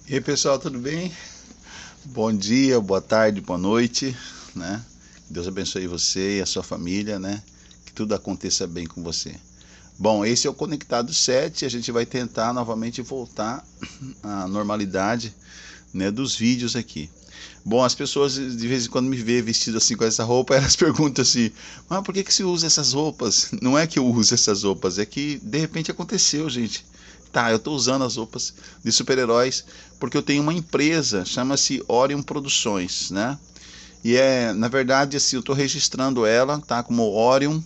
E aí pessoal, tudo bem? Bom dia, boa tarde, boa noite, né? Deus abençoe você e a sua família, né? Que tudo aconteça bem com você. Bom, esse é o Conectado 7, a gente vai tentar novamente voltar à normalidade, né, dos vídeos aqui. Bom, as pessoas de vez em quando me vê vestido assim com essa roupa, elas perguntam assim: "Mas por que que se usa essas roupas?" Não é que eu uso essas roupas, é que de repente aconteceu, gente. Tá, eu tô usando as roupas de super-heróis porque eu tenho uma empresa, chama-se Orion Produções, né? E na verdade, assim, eu estou registrando ela, tá, como Orion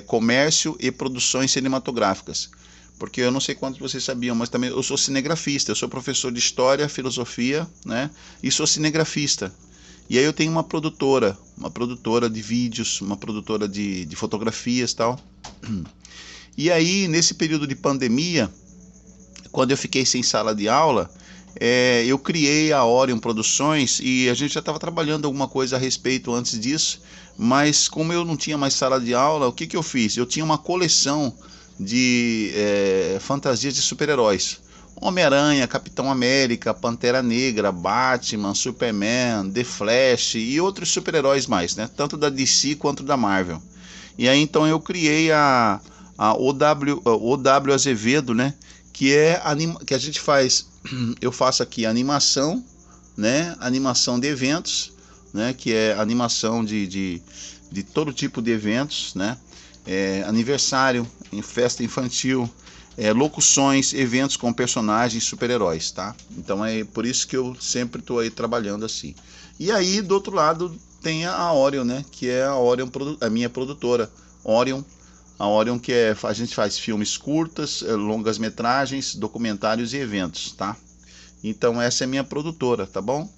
Comércio e Produções Cinematográficas. Porque eu não sei quantos vocês sabiam, mas também eu sou cinegrafista, eu sou professor de História, Filosofia, né, e sou cinegrafista. E aí eu tenho uma produtora de vídeos, uma produtora de fotografias e tal. E aí, nesse período de pandemia, quando eu fiquei sem sala de aula, eu criei a Orion Produções e a gente já estava trabalhando alguma coisa a respeito antes disso, mas como eu não tinha mais sala de aula, o que, que eu fiz? Eu tinha uma coleção de fantasias de super-heróis. Homem-Aranha, Capitão América, Pantera Negra, Batman, Superman, The Flash e outros super-heróis mais, né? Tanto da DC quanto da Marvel. E aí então eu criei a OW Azevedo, né? Que a gente faz, eu faço aqui animação, né? Animação de eventos, né? Que é animação de todo tipo de eventos, né? Aniversário, em festa infantil, locuções, eventos com personagens super-heróis, tá? Então é por isso que eu sempre estou aí trabalhando assim. E aí do outro lado tem a Orion, né? Que é a minha produtora, Orion. A Orion a gente faz filmes curtas, longas metragens, documentários e eventos, tá? Então essa é a minha produtora, tá bom?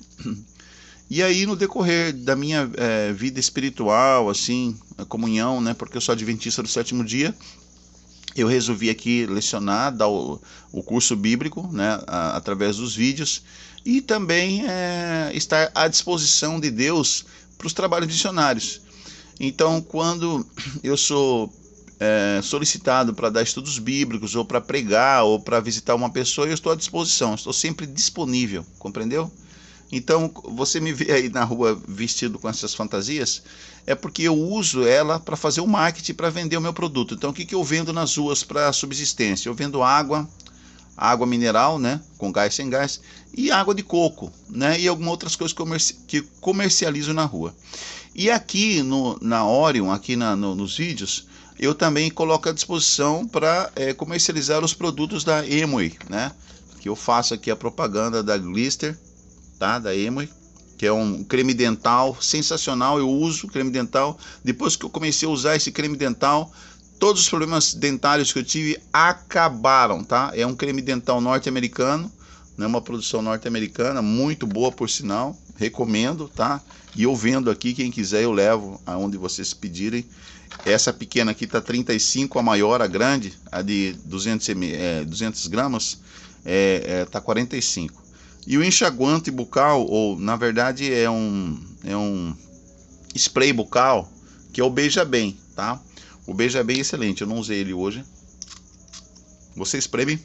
E aí no decorrer da minha vida espiritual, assim, a comunhão, né? Porque eu sou adventista do sétimo dia, eu resolvi aqui lecionar, dar o curso bíblico, né? Através dos vídeos e também estar à disposição de Deus para os trabalhos missionários. Então, quando eu sou solicitado para dar estudos bíblicos, ou para pregar, ou para visitar uma pessoa, eu estou à disposição, estou sempre disponível, compreendeu? Então, você me vê aí na rua vestido com essas fantasias, é porque eu uso ela para fazer o marketing, para vender o meu produto. Então, o que, que eu vendo nas ruas para subsistência? Eu vendo água mineral, né, com gás, sem gás, e água de coco, né, e algumas outras coisas que comercializo na rua. E aqui na Orion, aqui nos vídeos, eu também coloco à disposição para comercializar os produtos da Amway, né? Que eu faço aqui a propaganda da Glister, tá? Da Amway, que é um creme dental sensacional. Eu uso creme dental. Depois que eu comecei a usar esse creme dental, todos os problemas dentários que eu tive acabaram, tá? É um creme dental norte-americano, né? Uma produção norte-americana, muito boa por sinal. Recomendo, tá? E eu vendo aqui, quem quiser eu levo aonde vocês pedirem. Essa pequena aqui tá 35, a maior, a grande, a de 200 gramas, tá 45. E o enxaguante bucal, ou na verdade é um spray bucal, que é o Beija Bem, tá? O Beija Bem é excelente, eu não usei ele hoje. Você espreme,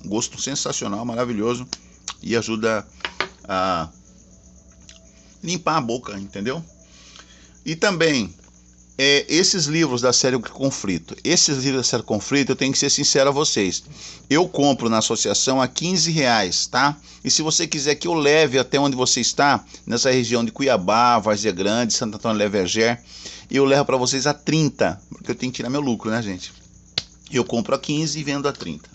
gosto sensacional, maravilhoso, e ajuda a limpar a boca, entendeu? E também esses livros da série Conflito. Esses livros da série Conflito, eu tenho que ser sincero a vocês. Eu compro na associação a R$ 15, tá? E se você quiser que eu leve até onde você está, nessa região de Cuiabá, Várzea Grande, Santo Antônio de Leverger, eu levo para vocês a 30, porque eu tenho que tirar meu lucro, né, gente? Eu compro a 15 e vendo a 30.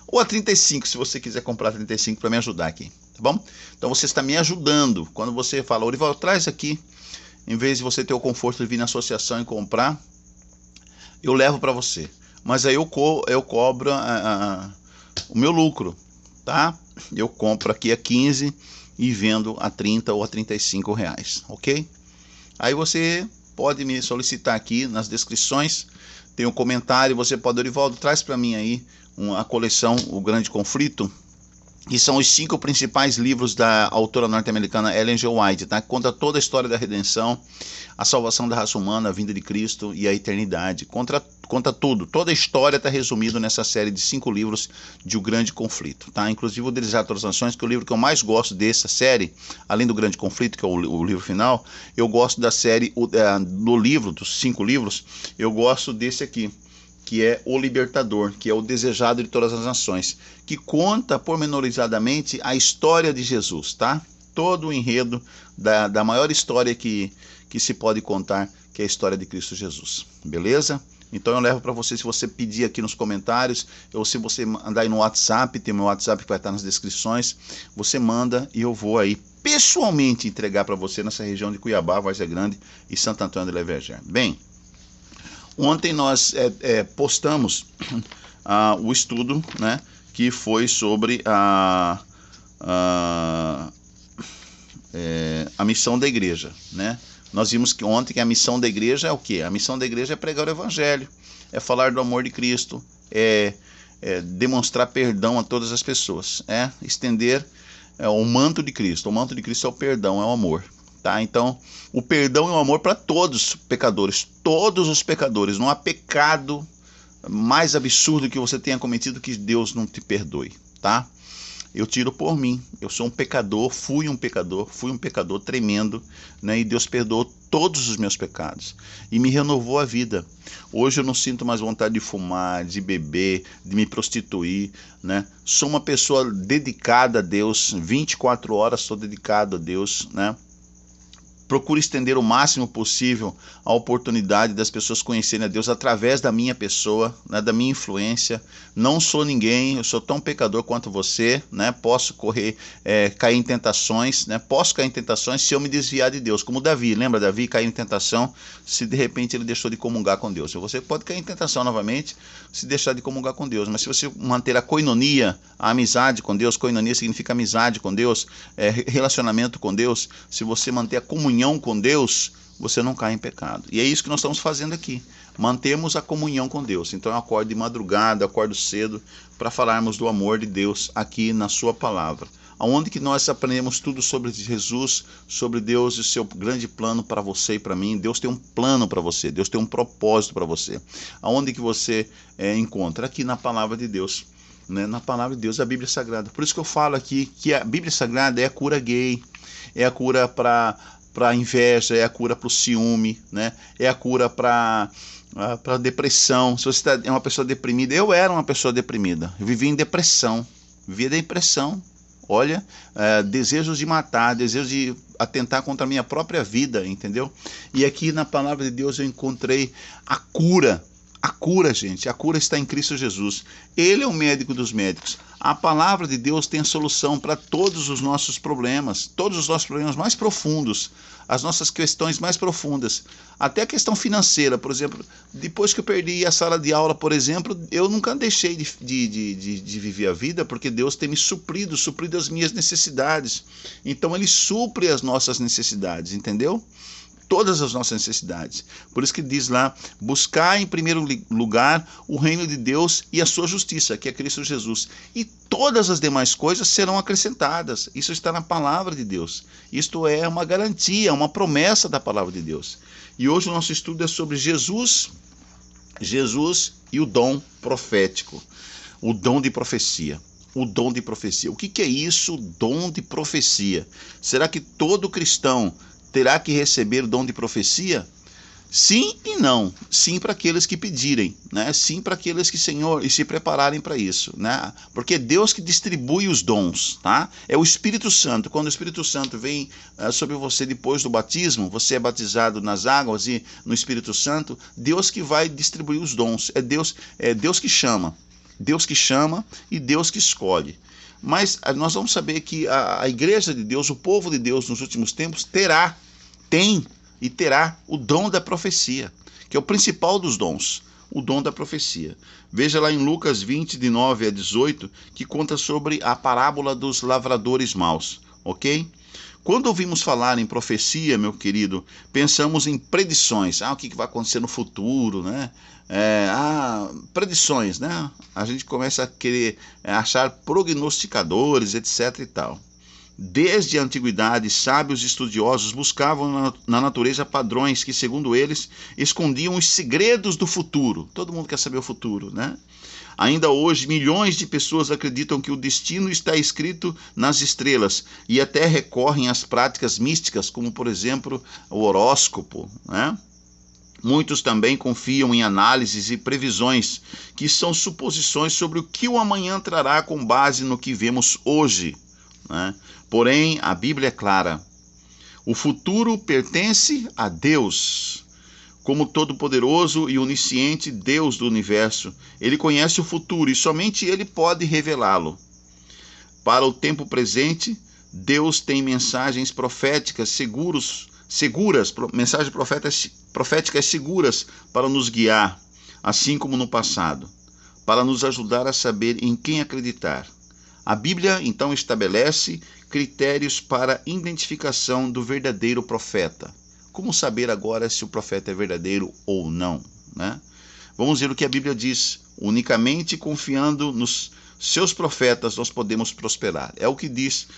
Ou a 35, se você quiser comprar 35 para me ajudar aqui, tá bom? Então você está me ajudando. Quando você fala, Orival, traz aqui, em vez de você ter o conforto de vir na associação e comprar, eu levo para você. Mas aí eu cobro o meu lucro, tá? Eu compro aqui a 15 e vendo a 30 ou a R$ 35, ok? Aí você pode me solicitar aqui nas descrições, tem um comentário, você pode, Orivaldo, traz para mim aí a coleção O Grande Conflito, que são os 5 principais livros da autora norte-americana Ellen G. White, tá? Conta toda a história da redenção, a salvação da raça humana, a vinda de Cristo e a eternidade. Conta tudo, toda a história está resumida nessa série de 5 livros de O Grande Conflito, tá? Inclusive o Desejar Todas as Nações, que é o livro que eu mais gosto dessa série, além do Grande Conflito, que é o livro final, eu gosto da série, do livro, dos 5 livros, eu gosto desse aqui, que é O Libertador, que é o Desejado de Todas as Nações, que conta pormenorizadamente a história de Jesus, tá? Todo o enredo da maior história que se pode contar, que é a história de Cristo Jesus, beleza? Então eu levo para você, se você pedir aqui nos comentários, ou se você mandar aí no WhatsApp, tem meu WhatsApp que vai estar nas descrições, você manda e eu vou aí pessoalmente entregar para você nessa região de Cuiabá, Várzea Grande e Santo Antônio de Leverger. Bem, ontem nós postamos o estudo, né, que foi sobre a missão da igreja, né? Nós vimos que ontem que a missão da igreja é o quê? A missão da igreja é pregar o evangelho, é falar do amor de Cristo, é demonstrar perdão a todas as pessoas, é estender o manto de Cristo. O manto de Cristo é o perdão, é o amor. Tá? Então, o perdão e o amor para todos os pecadores. Não há pecado mais absurdo que você tenha cometido que Deus não te perdoe, tá? Eu tiro por mim, eu sou um pecador, fui um pecador tremendo, né? E Deus perdoou todos os meus pecados e me renovou a vida. Hoje eu não sinto mais vontade de fumar, de beber, de me prostituir, né? Sou uma pessoa dedicada a Deus, 24 horas sou dedicado a Deus, né? Procuro estender o máximo possível a oportunidade das pessoas conhecerem a Deus através da minha pessoa, né, da minha influência. Não sou ninguém, eu sou tão pecador quanto você, né? Posso cair em tentações, né? Posso cair em tentações se eu me desviar de Deus, como Davi. Lembra Davi caiu em tentação se de repente ele deixou de comungar com Deus. Você pode cair em tentação novamente se deixar de comungar com Deus, mas se você manter a koinonia, a amizade com Deus, koinonia significa amizade com Deus, relacionamento com Deus, se você manter a comunhão com Deus, você não cai em pecado. E é isso que nós estamos fazendo aqui. Mantemos a comunhão com Deus. Então eu acordo de madrugada, acordo cedo para falarmos do amor de Deus aqui na sua palavra. Aonde que nós aprendemos tudo sobre Jesus, sobre Deus e o seu grande plano para você e para mim. Deus tem um plano para você, Deus tem um propósito para você. Aonde que você encontra? Aqui na palavra de Deus. Né? Na palavra de Deus, a Bíblia Sagrada. Por isso que eu falo aqui que a Bíblia Sagrada é a cura gay, é a cura para a inveja, é a cura para o ciúme, né? É a cura para depressão. Se você é uma pessoa deprimida, eu era uma pessoa deprimida, eu vivia em depressão, olha, desejos de matar, desejos de atentar contra a minha própria vida, entendeu? E aqui na palavra de Deus eu encontrei a cura, gente, a cura está em Cristo Jesus. Ele é o médico dos médicos. A palavra de Deus tem a solução para todos os nossos problemas mais profundos, as nossas questões mais profundas, até a questão financeira, por exemplo. Depois que eu perdi a sala de aula, por exemplo, eu nunca deixei de viver a vida, porque Deus tem me suprido as minhas necessidades. Então Ele supre as nossas necessidades, entendeu? Todas as nossas necessidades. Por isso que diz lá, buscar em primeiro lugar o reino de Deus e a sua justiça, que é Cristo Jesus. E todas as demais coisas serão acrescentadas. Isso está na palavra de Deus. Isto é uma garantia, uma promessa da palavra de Deus. E hoje o nosso estudo é sobre Jesus e o dom profético, o dom de profecia. O dom de profecia. O que é isso, dom de profecia? Será que todo cristão terá que receber o dom de profecia? Sim e não. Sim para aqueles que pedirem, né? Sim para aqueles que, Senhor, e se prepararem para isso, né? Porque é Deus que distribui os dons, tá? É o Espírito Santo. Quando o Espírito Santo vem sobre você depois do batismo, você é batizado nas águas e no Espírito Santo, Deus que vai distribuir os dons. É Deus que chama. Deus que chama e Deus que escolhe. Mas nós vamos saber que a igreja de Deus, o povo de Deus nos últimos tempos tem e terá o dom da profecia, que é o principal dos dons, o dom da profecia. Veja lá em Lucas 20, de 9 a 18, que conta sobre a parábola dos lavradores maus, ok? Quando ouvimos falar em profecia, meu querido, pensamos em predições. O que vai acontecer no futuro, né? Predições, né? A gente começa a querer achar prognosticadores, etc. e tal. Desde a antiguidade, sábios estudiosos buscavam na natureza padrões que, segundo eles, escondiam os segredos do futuro. Todo mundo quer saber o futuro, né? Ainda hoje, milhões de pessoas acreditam que o destino está escrito nas estrelas e até recorrem às práticas místicas, como, por exemplo, o horóscopo, né? Muitos também confiam em análises e previsões, que são suposições sobre o que o amanhã trará com base no que vemos hoje, né? Porém, a Bíblia é clara. O futuro pertence a Deus. Como todo-poderoso e onisciente Deus do universo, Ele conhece o futuro e somente Ele pode revelá-lo. Para o tempo presente, Deus tem mensagens proféticas mensagens proféticas seguras para nos guiar, assim como no passado, para nos ajudar a saber em quem acreditar. A Bíblia, então, estabelece critérios para a identificação do verdadeiro profeta. Como saber agora se o profeta é verdadeiro ou não, né? Vamos ver o que a Bíblia diz. Unicamente confiando nos seus profetas nós podemos prosperar. É o que diz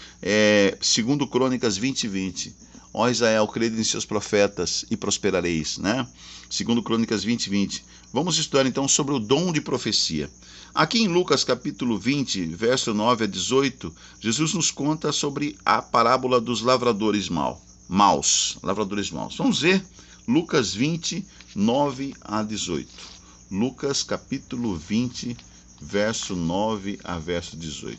2 Crônicas 20:20. Ó Israel, crede em seus profetas e prosperareis, né? 2 Crônicas 20:20. Vamos estudar então sobre o dom de profecia. Aqui em Lucas capítulo 20, verso 9 a 18, Jesus nos conta sobre a parábola dos lavradores maus. Vamos ver Lucas 20, 9 a 18. Lucas capítulo 20, verso 9 a verso 18.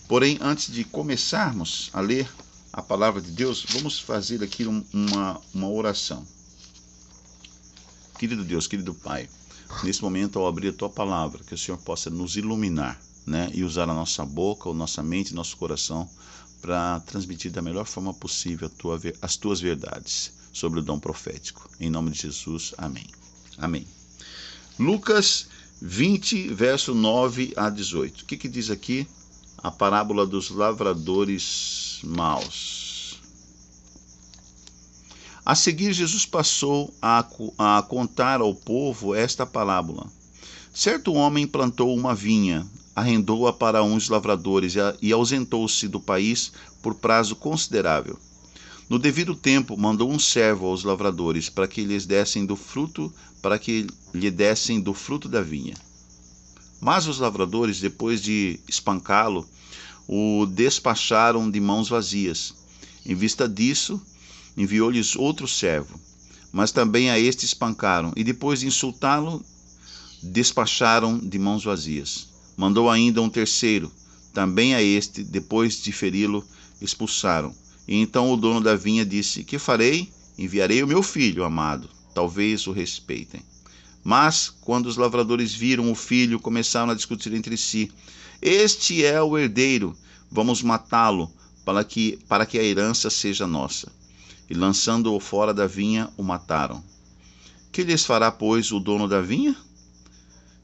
Porém, antes de começarmos a ler a palavra de Deus, vamos fazer aqui uma oração. Querido Deus, querido Pai, nesse momento, ao abrir a Tua palavra, que o Senhor possa nos iluminar, né, e usar a nossa boca, a nossa mente e nosso coração para transmitir da melhor forma possível as Tuas verdades sobre o dom profético. Em nome de Jesus, amém. Amém. Lucas 20, verso 9 a 18. O que diz aqui? A parábola dos lavradores maus. A seguir, Jesus passou a contar ao povo esta parábola. Certo homem plantou uma vinha, arrendou-a para uns lavradores e ausentou-se do país por prazo considerável. No devido tempo, mandou um servo aos lavradores para que lhe dessem do fruto da vinha. Mas os lavradores, depois de espancá-lo, o despacharam de mãos vazias. Em vista disso, enviou-lhes outro servo, mas também a este espancaram, e depois de insultá-lo, despacharam de mãos vazias. Mandou ainda um terceiro, também a este, depois de feri-lo, expulsaram. E então o dono da vinha disse: Que farei? Enviarei o meu filho amado, talvez o respeitem. Mas, quando os lavradores viram o filho, começaram a discutir entre si: Este é o herdeiro, vamos matá-lo, para que a herança seja nossa. E lançando-o fora da vinha, o mataram. Que lhes fará, pois, o dono da vinha?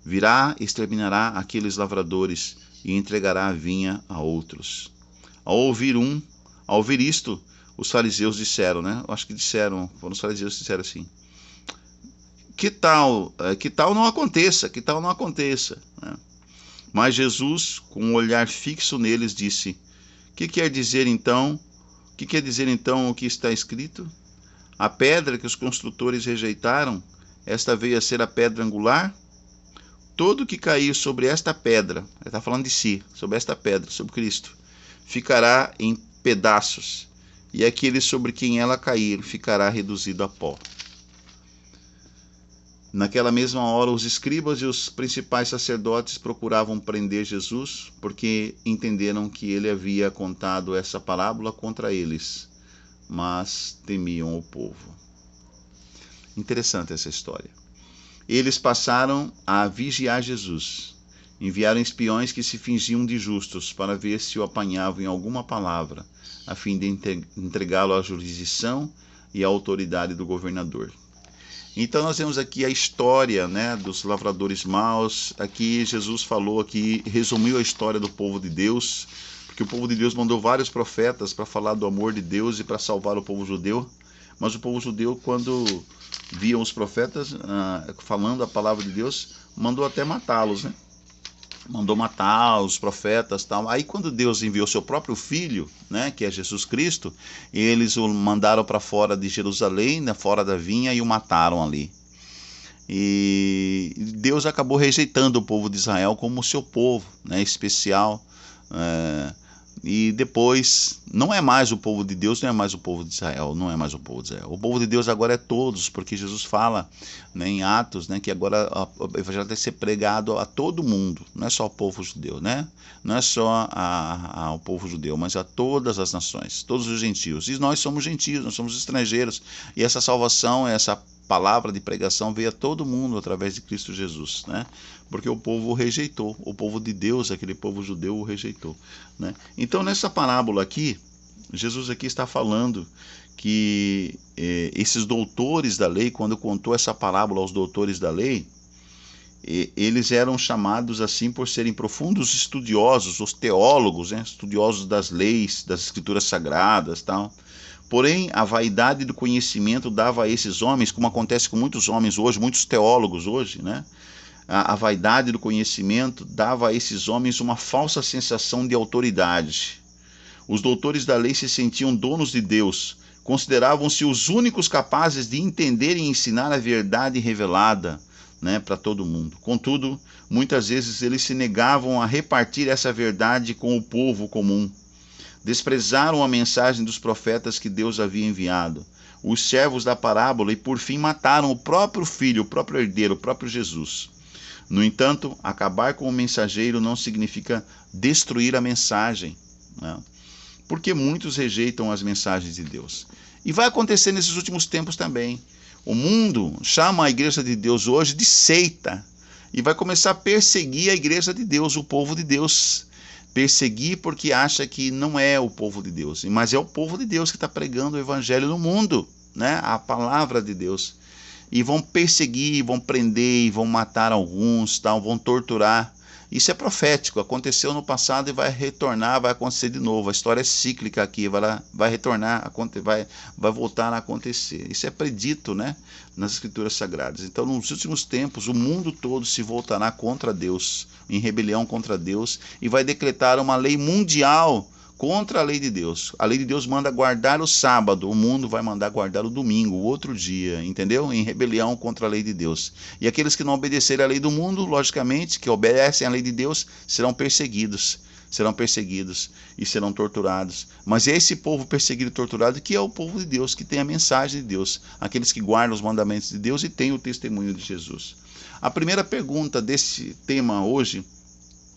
Virá, exterminará aqueles lavradores e entregará a vinha a outros. Ao ouvir isto, os fariseus disseram, né? Eu acho que foram os fariseus que disseram assim: Que tal não aconteça, né? Mas Jesus, com um olhar fixo neles, disse: Que quer dizer então o que está escrito? A pedra que os construtores rejeitaram, esta veio a ser a pedra angular? Todo que cair sobre esta pedra, ele está falando de si, sobre esta pedra, sobre Cristo, ficará em pedaços, e aquele sobre quem ela cair ficará reduzido a pó. Naquela mesma hora, os escribas e os principais sacerdotes procuravam prender Jesus, porque entenderam que ele havia contado essa parábola contra eles, mas temiam o povo. Interessante essa história. Eles passaram a vigiar Jesus. Enviaram espiões que se fingiam de justos para ver se o apanhavam em alguma palavra, a fim de entregá-lo à jurisdição e à autoridade do governador. Então nós vemos aqui a história, né, dos lavradores maus. Aqui Jesus resumiu a história do povo de Deus, porque o povo de Deus mandou vários profetas para falar do amor de Deus e para salvar o povo judeu, mas o povo judeu, quando viam os profetas falando a palavra de Deus, mandou até matá-los, né? Mandou matar os profetas, tal. Aí quando Deus enviou seu próprio filho, né, que é Jesus Cristo, eles o mandaram para fora de Jerusalém, né, fora da vinha, e o mataram ali. E Deus acabou rejeitando o povo de Israel como seu povo, né, especial. E depois, não é mais o povo de Deus, não é mais o povo de Israel, não é mais o povo de Israel. O povo de Deus agora é todos, porque Jesus fala, né, em Atos, né, que agora o evangelho deve ser pregado a todo mundo, não é só ao povo judeu, né? Não é só ao povo judeu, mas a todas as nações, todos os gentios. E nós somos gentios, nós somos estrangeiros, e essa salvação, essa palavra de pregação veio a todo mundo através de Cristo Jesus, né? Porque o povo o rejeitou, o povo de Deus, aquele povo judeu, o rejeitou, né? Então, nessa parábola aqui, Jesus aqui está falando que esses doutores da lei, quando contou essa parábola aos doutores da lei, eles eram chamados assim por serem profundos estudiosos, os teólogos, né? Estudiosos das leis, das escrituras sagradas, tal. Porém, a vaidade do conhecimento dava a esses homens, como acontece com muitos homens hoje, muitos teólogos hoje, né? A vaidade do conhecimento dava a esses homens uma falsa sensação de autoridade. Os doutores da lei se sentiam donos de Deus, consideravam-se os únicos capazes de entender e ensinar a verdade revelada, né, para todo mundo. Contudo, muitas vezes eles se negavam a repartir essa verdade com o povo comum. Desprezaram a mensagem dos profetas que Deus havia enviado, os servos da parábola, e por fim mataram o próprio filho, o próprio herdeiro, o próprio Jesus. No entanto, acabar com o mensageiro não significa destruir a mensagem, né? Porque muitos rejeitam as mensagens de Deus. E vai acontecer nesses últimos tempos também. O mundo chama a igreja de Deus hoje de seita e vai começar a perseguir a igreja de Deus, o povo de Deus. Perseguir porque acha que não é o povo de Deus, mas é o povo de Deus que está pregando o evangelho no mundo, né? A palavra de Deus. E vão perseguir, vão prender, vão matar alguns, tal, vão torturar. Isso é profético, aconteceu no passado e vai retornar, vai acontecer de novo. A história é cíclica aqui, vai retornar, vai voltar a acontecer. Isso é predito, né, nas escrituras sagradas. Então, nos últimos tempos, o mundo todo se voltará contra Deus, em rebelião contra Deus, e vai decretar uma lei mundial contra a lei de Deus. A lei de Deus manda guardar o sábado, o mundo vai mandar guardar o domingo, o outro dia, entendeu? Em rebelião contra a lei de Deus. E aqueles que não obedecerem à lei do mundo, logicamente, que obedecem à lei de Deus, serão perseguidos e serão torturados. Mas é esse povo perseguido e torturado que é o povo de Deus, que tem a mensagem de Deus, aqueles que guardam os mandamentos de Deus e têm o testemunho de Jesus. A primeira pergunta desse tema hoje,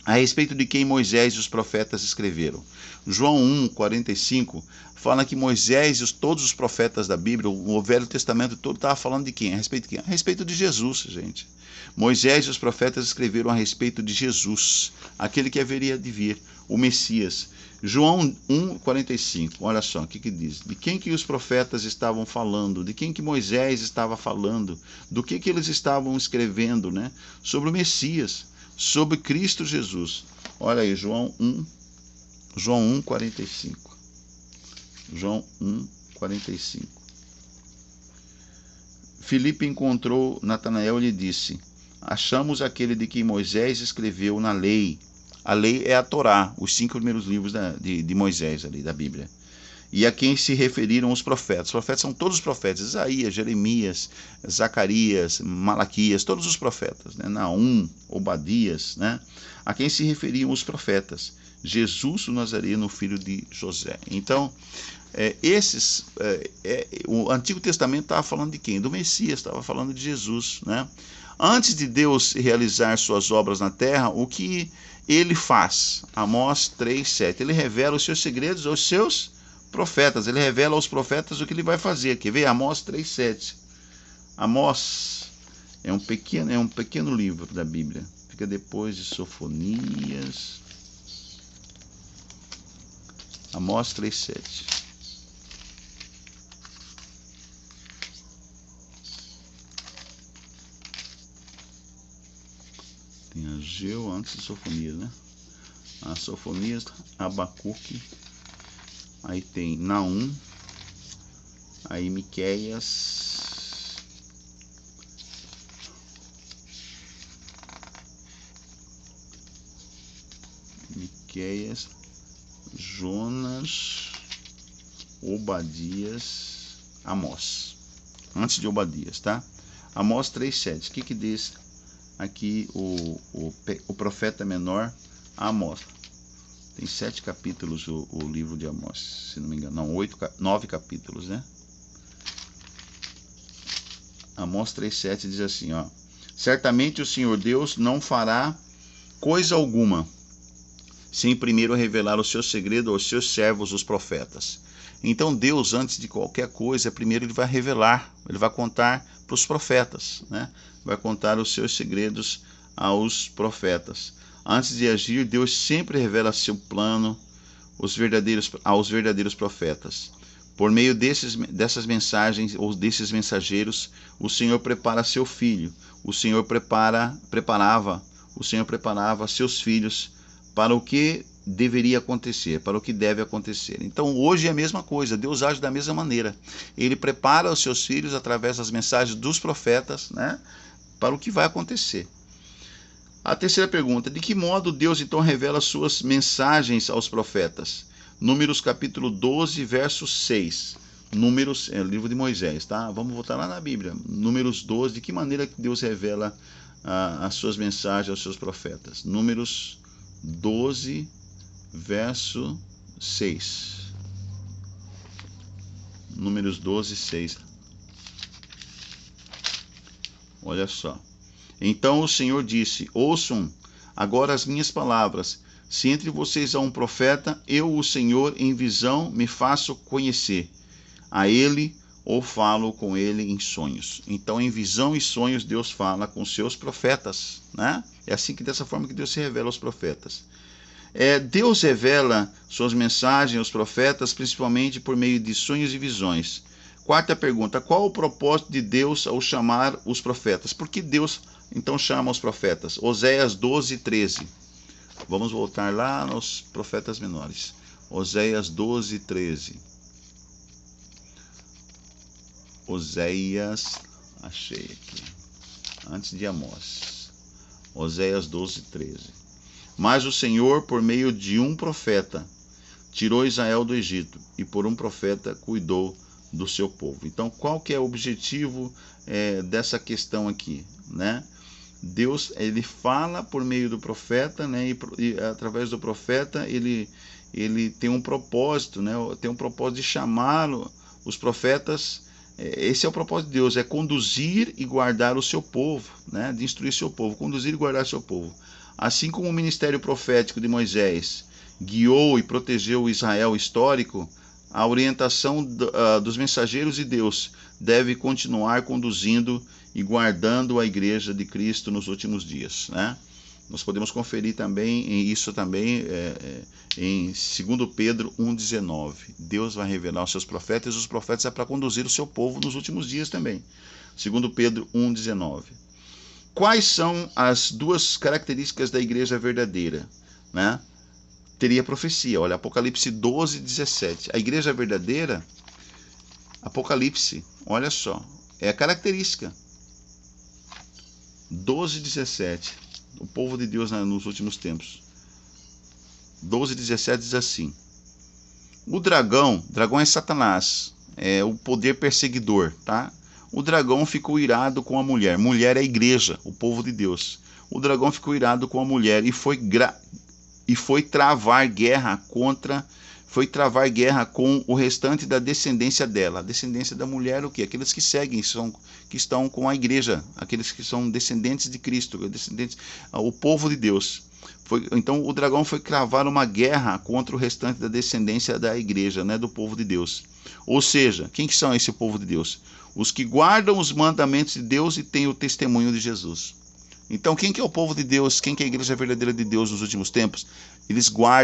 a respeito de quem Moisés e os profetas escreveram. João 1:45 fala que Moisés e todos os profetas da Bíblia, o Velho Testamento todo, estava falando de quem? A respeito de quem? A respeito de Jesus, gente. Moisés e os profetas escreveram a respeito de Jesus, aquele que haveria de vir, o Messias. João 1:45, olha só o que diz. De quem que os profetas estavam falando? De quem que Moisés estava falando? Do que eles estavam escrevendo, né? Sobre o Messias, sobre Cristo Jesus. Olha aí, João 1:45. João 1:45. Filipe encontrou Natanael e lhe disse: achamos aquele de quem Moisés escreveu na lei. A lei é a Torá, os 5 primeiros livros de Moisés, ali, da Bíblia. E a quem se referiram os profetas. Os profetas são todos os profetas: Isaías, Jeremias, Zacarias, Malaquias, todos os profetas, né? Naum, Obadias, né? A quem se referiam os profetas: Jesus o Nazareno, filho de José. Então, o Antigo Testamento estava falando de quem? Do Messias, estava falando de Jesus, né? Antes de Deus realizar suas obras na terra, o que ele faz? Amós 3:7. Ele revela os seus segredos aos seus profetas. Ele revela aos profetas o que ele vai fazer. Quer ver? Amós 3:7. Amós é um pequeno livro da Bíblia. Fica depois de Sofonias. Amós 3:7. Tem Ageu antes de Sofonias, né? a Sofonias, Abacuque, aí tem Naum, aí Miqueias, Jonas, Obadias, Amós. Antes de Obadias, tá? Amós 3:7. O que diz aqui o profeta menor Amós? Tem 7 capítulos o livro de Amós, se não me engano. Não, 9 capítulos, né? Amós 3:7 diz assim, ó: certamente o Senhor Deus não fará coisa alguma sem primeiro revelar o seu segredo aos seus servos, os profetas. Então Deus, antes de qualquer coisa, primeiro ele vai revelar, ele vai contar para os profetas, né? Vai contar os seus segredos aos profetas. Antes de agir, Deus sempre revela seu plano aos verdadeiros profetas. Por meio dessas mensagens ou desses mensageiros, o Senhor prepara seu filho. O Senhor preparava seus filhos para o que deveria acontecer, para o que deve acontecer. Então hoje é a mesma coisa, Deus age da mesma maneira. Ele prepara os seus filhos através das mensagens dos profetas, né, para o que vai acontecer. A terceira pergunta: de que modo Deus então revela suas mensagens aos profetas? Números capítulo 12, verso 6. Números é o livro de Moisés, tá? Vamos voltar lá na Bíblia. Números 12, de que maneira que Deus revela as suas mensagens aos seus profetas? Números 12, verso 6. Números 12, 6. Olha só. Então o Senhor disse: ouçam agora as minhas palavras. Se entre vocês há um profeta, eu, o Senhor, em visão me faço conhecer a ele ou falo com ele em sonhos. Então, em visão e sonhos, Deus fala com seus profetas, né? É assim que dessa forma que Deus se revela aos profetas. Deus revela suas mensagens aos profetas, principalmente por meio de sonhos e visões. Quarta pergunta: qual o propósito de Deus ao chamar os profetas? Por que Deus então chama os profetas? Oséias 12, 13. Vamos voltar lá nos profetas menores. Oséias 12, 13. Oséias, achei aqui, antes de Amós. Oséias 12, 13. Mas o Senhor, por meio de um profeta, tirou Israel do Egito, e por um profeta cuidou do seu povo. Então, qual que é o objetivo dessa questão aqui, né? Deus, ele fala por meio do profeta, né? E através do profeta ele tem um propósito, né? Tem um propósito de chamá-lo, os profetas. Esse é o propósito de Deus, é conduzir e guardar o seu povo, né? De instruir seu povo, conduzir e guardar seu povo. Assim como o ministério profético de Moisés guiou e protegeu o Israel histórico, a orientação dos mensageiros de Deus deve continuar conduzindo e guardando a igreja de Cristo nos últimos dias, né? Nós podemos conferir também isso também em 2 Pedro 1,19. Deus vai revelar aos seus profetas, e os profetas é para conduzir o seu povo nos últimos dias também. 2 Pedro 1,19. Quais são as duas características da igreja verdadeira, né? Teria profecia. Olha, Apocalipse 12, 17. A igreja verdadeira, Apocalipse, olha só, é a característica. 12, 17. O povo de Deus nos últimos tempos. 12, 17 diz assim: o dragão é Satanás, é o poder perseguidor, tá? O dragão ficou irado com a mulher. Mulher é a igreja, o povo de Deus. O dragão ficou irado com a mulher e foi travar guerra com o restante da descendência dela. A descendência da mulher, o quê? Aqueles que seguem, que estão com a igreja, aqueles que são descendentes de Cristo, o povo de Deus. Então o dragão foi cravar uma guerra contra o restante da descendência da igreja, né, do povo de Deus. Ou seja, quem que são esse povo de Deus? Os que guardam os mandamentos de Deus e têm o testemunho de Jesus. Então, quem que é o povo de Deus? Quem que é a igreja verdadeira de Deus nos últimos tempos?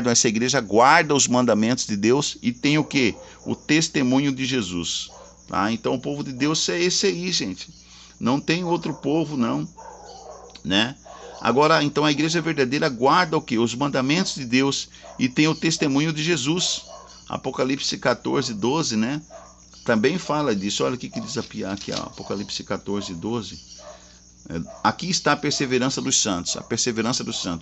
Essa igreja guarda os mandamentos de Deus e tem o quê? O testemunho de Jesus. Tá? Então, o povo de Deus é esse aí, gente. Não tem outro povo, não, né? Agora, então, a igreja verdadeira guarda o quê? Os mandamentos de Deus e tem o testemunho de Jesus. Apocalipse 14, 12, né? Também fala disso. Olha o que diz aqui, Apocalipse 14, 12. Aqui está a perseverança dos santos,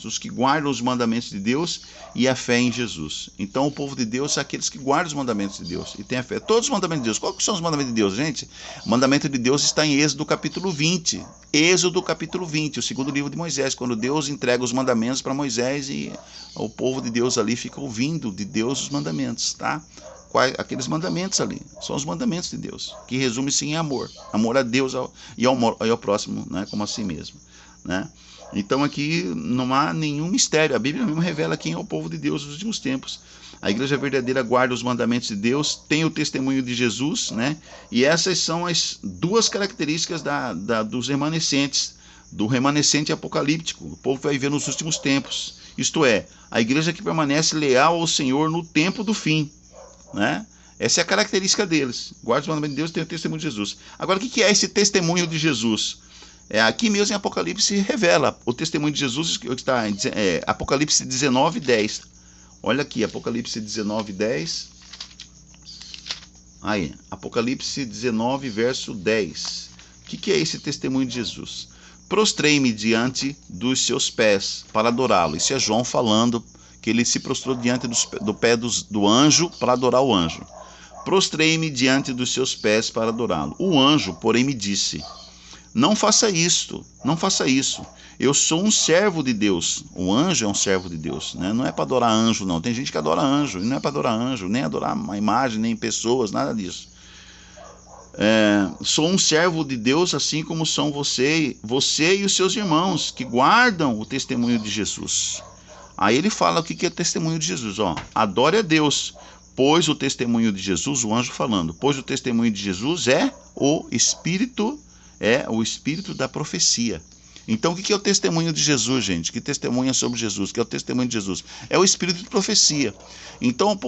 os que guardam os mandamentos de Deus e a fé em Jesus. Então, o povo de Deus são aqueles que guardam os mandamentos de Deus e têm a fé. Todos os mandamentos de Deus. Quais são os mandamentos de Deus, gente? O mandamento de Deus está em Êxodo capítulo 20. Êxodo capítulo 20, o segundo livro de Moisés, quando Deus entrega os mandamentos para Moisés e o povo de Deus ali fica ouvindo de Deus os mandamentos, tá? Aqueles mandamentos ali, são os mandamentos de Deus, que resume-se em amor a Deus e ao próximo, né, como a si mesmo, né? Então aqui não há nenhum mistério, a Bíblia mesmo revela quem é o povo de Deus nos últimos tempos. A igreja verdadeira guarda os mandamentos de Deus, tem o testemunho de Jesus, né? E essas são as duas características dos remanescentes, do remanescente apocalíptico. O povo vai ver nos últimos tempos, isto é, a igreja que permanece leal ao Senhor no tempo do fim, né? Essa é a característica deles. Guarda os mandamentos de Deus e tem o testemunho de Jesus. Agora, o que é esse testemunho de Jesus? Aqui mesmo em Apocalipse revela o testemunho de Jesus, que está em Apocalipse 19, 10. Olha aqui, Apocalipse 19, 10. Aí, Apocalipse 19, verso 10. O que é esse testemunho de Jesus? Prostrei-me diante dos seus pés para adorá-lo. Isso é João falando que ele se prostrou diante do pé do anjo para adorar o anjo. Prostrei-me diante dos seus pés para adorá-lo. O anjo, porém, me disse: não faça isto, não faça isso. Eu sou um servo de Deus. O anjo é um servo de Deus, né? Não é para adorar anjo, não. Tem gente que adora anjo, e não é para adorar anjo, nem adorar uma imagem, nem pessoas, nada disso. Sou um servo de Deus, assim como são você e os seus irmãos, que guardam o testemunho de Jesus. Aí ele fala o que é o testemunho de Jesus. Adore a Deus, pois o testemunho de Jesus, o anjo falando, pois o testemunho de Jesus é o Espírito da profecia. Então, o que é o testemunho de Jesus, gente? Que testemunha sobre Jesus? Que é o testemunho de Jesus? É o Espírito de profecia. Então, o povo